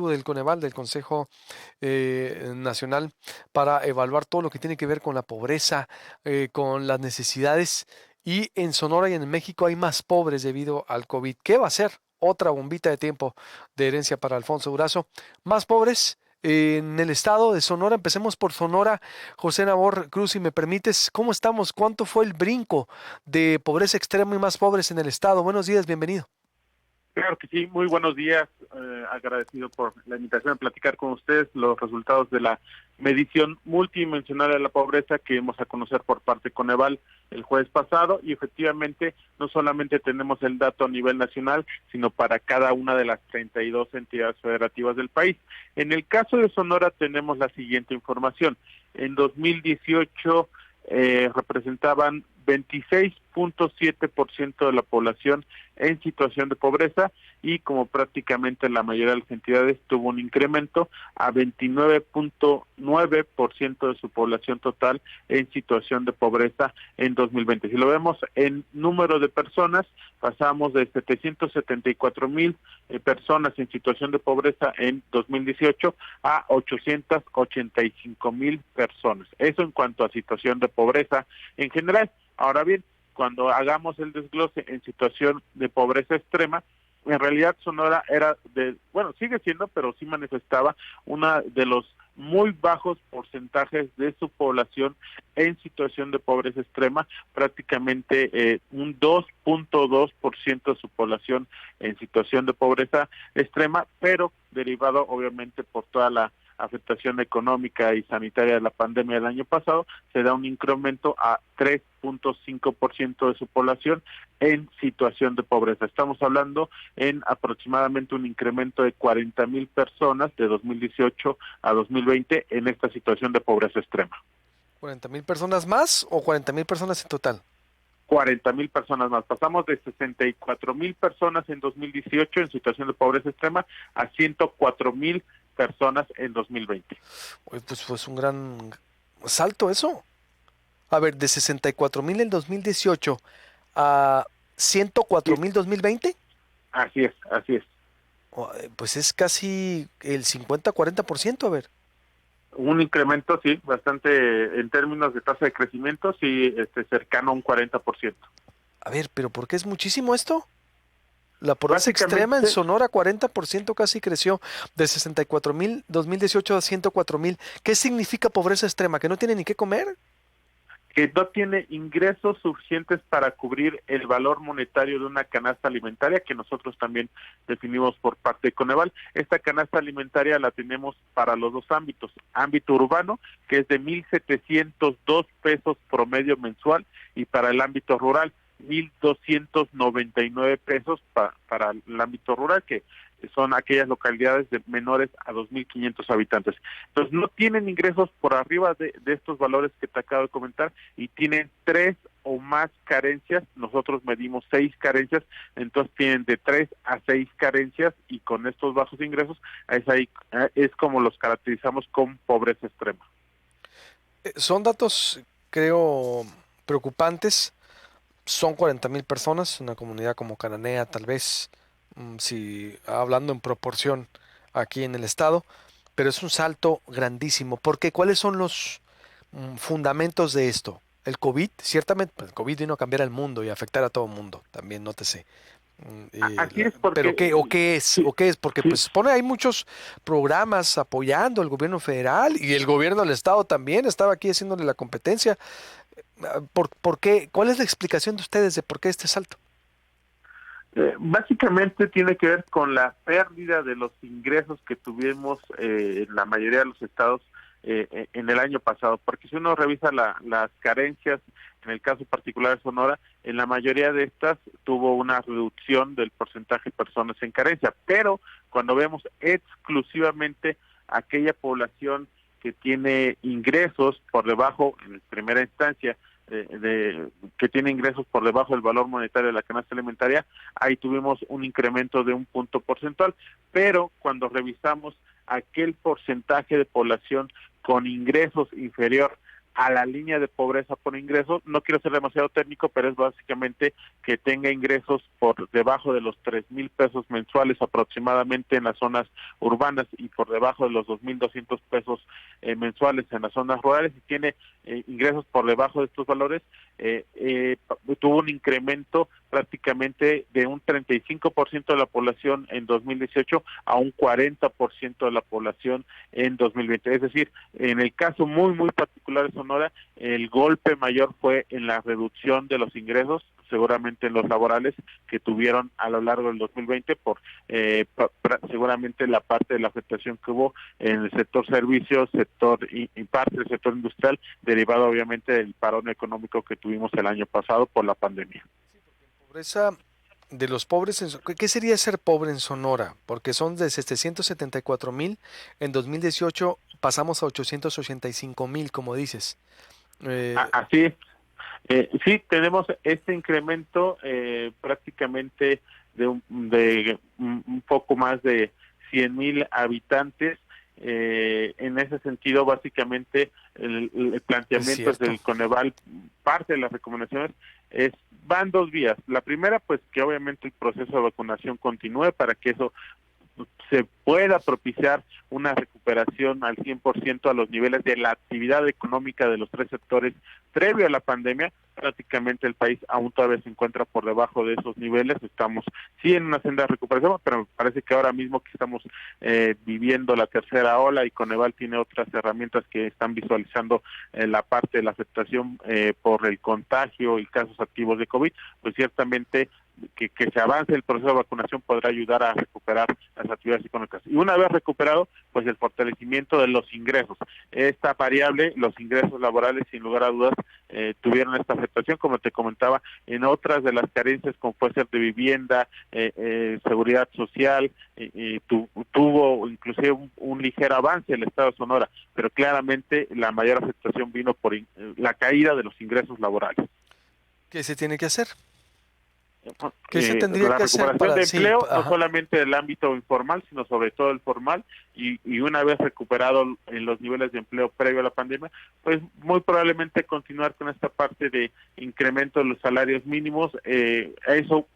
del Coneval, del Consejo Nacional, para evaluar todo lo que tiene que ver con la pobreza, con las necesidades. Y en Sonora y en México hay más pobres debido al COVID. ¿Qué va a ser? Otra bombita de tiempo de herencia para Alfonso Durazo. Más pobres en el estado de Sonora. Empecemos por Sonora. José Nabor Cruz, si me permites, ¿cómo estamos? ¿Cuánto fue el brinco de pobreza extrema y más pobres en el estado? Buenos días, bienvenido. Claro que sí, muy buenos días. Agradecido por la invitación a platicar con ustedes los resultados de la medición multidimensional de la pobreza que dimos a conocer por parte de Coneval el jueves pasado, y efectivamente no solamente tenemos el dato a nivel nacional, sino para cada una de las 32 entidades federativas del país. En el caso de Sonora tenemos la siguiente información. En 2018 representaban 26.7% de la población en situación de pobreza, y como prácticamente la mayoría de las entidades tuvo un incremento a 29.9% de su población total en situación de pobreza en 2020. Si lo vemos en número de personas, pasamos de 774,000 personas en situación de pobreza en 2018 a 885,000 personas. Eso en cuanto a situación de pobreza en general. Ahora bien, cuando hagamos el desglose en situación de pobreza extrema, en realidad Sonora sigue siendo, pero sí manifestaba una de los muy bajos porcentajes de su población en situación de pobreza extrema, prácticamente un 2.2% de su población en situación de pobreza extrema, pero derivado obviamente por toda la afectación económica y sanitaria de la pandemia del año pasado, se da un incremento a 3.5% de su población en situación de pobreza. Estamos hablando en aproximadamente un incremento de 40,000 personas de 2018 a 2020 en esta situación de pobreza extrema. ¿40,000 personas más o 40,000 personas en total? 40,000 personas más. Pasamos de 64,000 personas en 2018 en situación de pobreza extrema a 104,000 personas en 2020. Oye, pues fue un gran salto eso. A ver, de 64,000 en 2018 a Sí, 104,000 2020, así es, así es. pues es casi el 50-40%. A ver, Un incremento, sí, bastante en términos de tasa de crecimiento, sí, cercano a un 40%. pero ¿por qué es muchísimo esto? La pobreza extrema en Básicamente, Sonora, 40% casi creció de 64,000 2018 a 104,000. ¿Qué significa pobreza extrema? ¿Que no tiene ni qué comer? que no tiene ingresos suficientes para cubrir el valor monetario de una canasta alimentaria, que nosotros también definimos por parte de Coneval. Esta canasta alimentaria la tenemos para los dos ámbitos: ámbito urbano, que es de 1,702 pesos promedio mensual, y para el ámbito rural, 1,299 pesos para el ámbito rural, que son aquellas localidades de menores a 2,500 habitantes. Entonces no tienen ingresos por arriba de estos valores que te acabo de comentar, y tienen 3 o más carencias. Nosotros medimos 6 carencias, entonces tienen de 3 a 6 carencias, y con estos bajos ingresos es como los caracterizamos con pobreza extrema. Son datos, creo, preocupantes. Son 40,000 personas, una comunidad como Cananea, tal vez, si hablando en proporción aquí en el estado, pero es un salto grandísimo. Porque ¿cuáles son los fundamentos de esto? El COVID, ciertamente, pues, el COVID vino a cambiar el mundo y a afectar a todo el mundo, también nótese. Así es, Pero porque ¿qué o qué es? sí, ¿O qué es? Porque sí. pues supone hay muchos programas apoyando el gobierno federal y el gobierno del estado también estaba aquí haciéndole la competencia. ¿Por qué? ¿Cuál es la explicación de ustedes de por qué este salto? Básicamente tiene que ver con la pérdida de los ingresos que tuvimos en la mayoría de los estados en el año pasado, porque si uno revisa las carencias, en el caso particular de Sonora, en la mayoría de estas tuvo una reducción del porcentaje de personas en carencia, pero cuando vemos exclusivamente aquella población que tiene ingresos por debajo, en primera instancia, que tiene ingresos por debajo del valor monetario de la canasta alimentaria, ahí tuvimos un incremento de un punto porcentual. Pero cuando revisamos aquel porcentaje de población con ingresos inferior a la línea de pobreza por ingresos. No quiero ser demasiado técnico, pero es básicamente que tenga ingresos por debajo de los 3,000 pesos mensuales aproximadamente en las zonas urbanas y por debajo de los 2,200 pesos mensuales en las zonas rurales, y tiene ingresos por debajo de estos valores. Tuvo un incremento prácticamente de un 35% de la población en 2018 a un 40% de la población en 2020. Es decir, en el caso muy particular de Sonora, el golpe mayor fue en la reducción de los ingresos, seguramente en los laborales, que tuvieron a lo largo del 2020 por seguramente la parte de la afectación que hubo en el sector servicios, sector y parte del sector industrial, derivado obviamente del parón económico que tuvimos el año pasado por la pandemia. Pobreza de los pobres, ¿qué sería ser pobre en Sonora? Porque son de 774,000, en 2018 pasamos a 885,000, como dices. Así es. Sí, tenemos este incremento prácticamente de un poco más de 100,000 habitantes. En ese sentido, básicamente, el planteamiento del Coneval, parte de las recomendaciones, van dos vías. La primera, pues que obviamente el proceso de vacunación continúe para que eso se pueda propiciar una recuperación al 100% a los niveles de la actividad económica de los tres sectores previo a la pandemia. Prácticamente el país aún todavía se encuentra por debajo de esos niveles. Estamos sí en una senda de recuperación, pero me parece que ahora mismo que estamos viviendo la tercera ola y Coneval tiene otras herramientas que están visualizando la parte de la afectación por el contagio y casos activos de COVID, pues ciertamente que se avance el proceso de vacunación podrá ayudar a recuperar las actividades económicas. Y una vez recuperado, pues el fortalecimiento de los ingresos. Esta variable, los ingresos laborales, sin lugar a dudas, tuvieron esta afectación, como te comentaba, en otras de las carencias, como puede ser de vivienda, seguridad social, tuvo inclusive un ligero avance el Estado de Sonora, pero claramente la mayor afectación vino por la caída de los ingresos laborales. ¿Qué se tiene que hacer? ¿Qué se tendría que hacer recuperación de empleo, sí, no solamente del ámbito informal, sino sobre todo el formal, y una vez recuperado en los niveles de empleo previo a la pandemia, pues muy probablemente continuar con esta parte de incremento de los salarios mínimos. Eso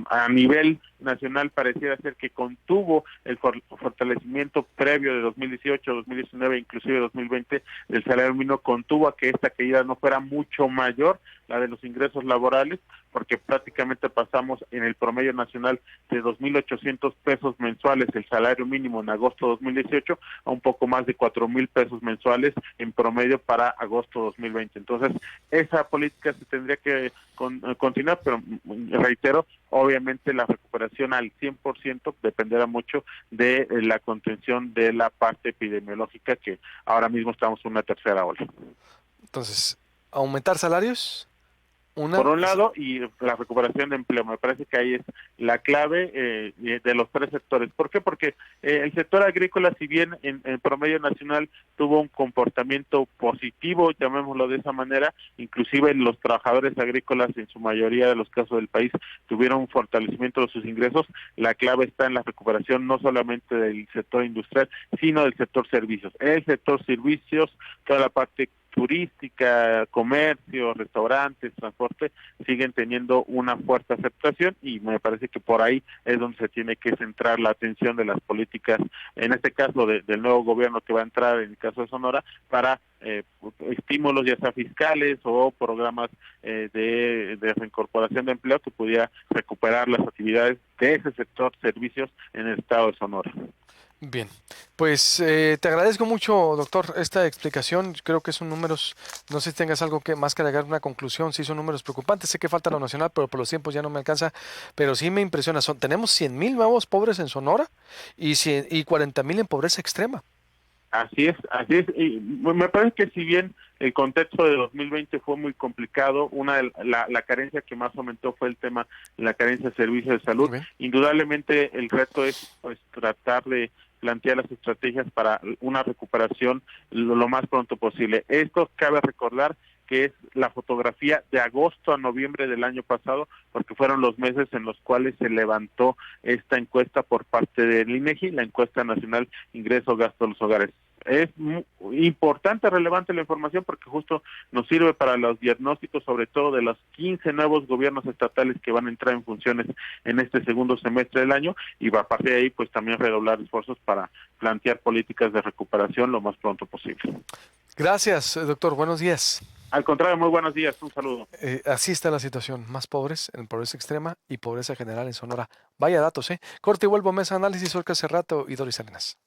a nivel nacional pareciera ser que contuvo el fortalecimiento previo de 2018, 2019, inclusive 2020 del salario mínimo, contuvo a que esta caída no fuera mucho mayor, la de los ingresos laborales, porque prácticamente pasamos en el promedio nacional de 2,800 pesos mensuales el salario mínimo en agosto de 2018 a un poco más de 4,000 pesos mensuales en promedio para agosto de 2020. Entonces, esa política se tendría que continuar, pero reitero, obviamente la recuperación al 100% dependerá mucho de la contención de la parte epidemiológica, que ahora mismo estamos en una tercera ola. Entonces, aumentar salarios. Por un lado, y la recuperación de empleo, me parece que ahí es la clave de los tres sectores. ¿Por qué? Porque el sector agrícola, si bien en promedio nacional tuvo un comportamiento positivo, llamémoslo de esa manera, inclusive los trabajadores agrícolas en su mayoría de los casos del país tuvieron un fortalecimiento de sus ingresos. La clave está en la recuperación no solamente del sector industrial, sino del sector servicios. El sector servicios, toda la parte turística, comercio, restaurantes, transporte, siguen teniendo una fuerte aceptación, y me parece que por ahí es donde se tiene que centrar la atención de las políticas, en este caso del nuevo gobierno que va a entrar en el caso de Sonora, para estímulos ya sea fiscales o programas de reincorporación de empleo que pudiera recuperar las actividades de ese sector servicios en el estado de Sonora. Bien, pues te agradezco mucho, doctor, esta explicación. Creo que son números, no sé si tengas algo que más que agregar, una conclusión. Sí, son números preocupantes. Sé que falta lo nacional, pero por los tiempos ya no me alcanza. Pero sí me impresiona. Tenemos 100,000 nuevos pobres en Sonora y 40,000 en pobreza extrema. Así es, así es. Y me parece que si bien el contexto de 2020 fue muy complicado, la carencia que más aumentó fue el tema de la carencia de servicios de salud. Indudablemente el reto es pues tratar de plantear las estrategias para una recuperación lo más pronto posible. Esto cabe recordar que es la fotografía de agosto a noviembre del año pasado, porque fueron los meses en los cuales se levantó esta encuesta por parte del INEGI, la encuesta nacional Ingreso Gasto de los Hogares. Es importante, relevante la información porque justo nos sirve para los diagnósticos, sobre todo de los 15 nuevos gobiernos estatales que van a entrar en funciones en este segundo semestre del año, y va a partir de ahí pues también redoblar esfuerzos para plantear políticas de recuperación lo más pronto posible. Gracias, doctor. Buenos días. Al contrario, muy buenos días, un saludo. Así está la situación. Más pobres en pobreza extrema y pobreza general en Sonora. Vaya datos, ¿eh? Corte y vuelvo, mesa análisis, Olga Cerrato y Doris Arenas.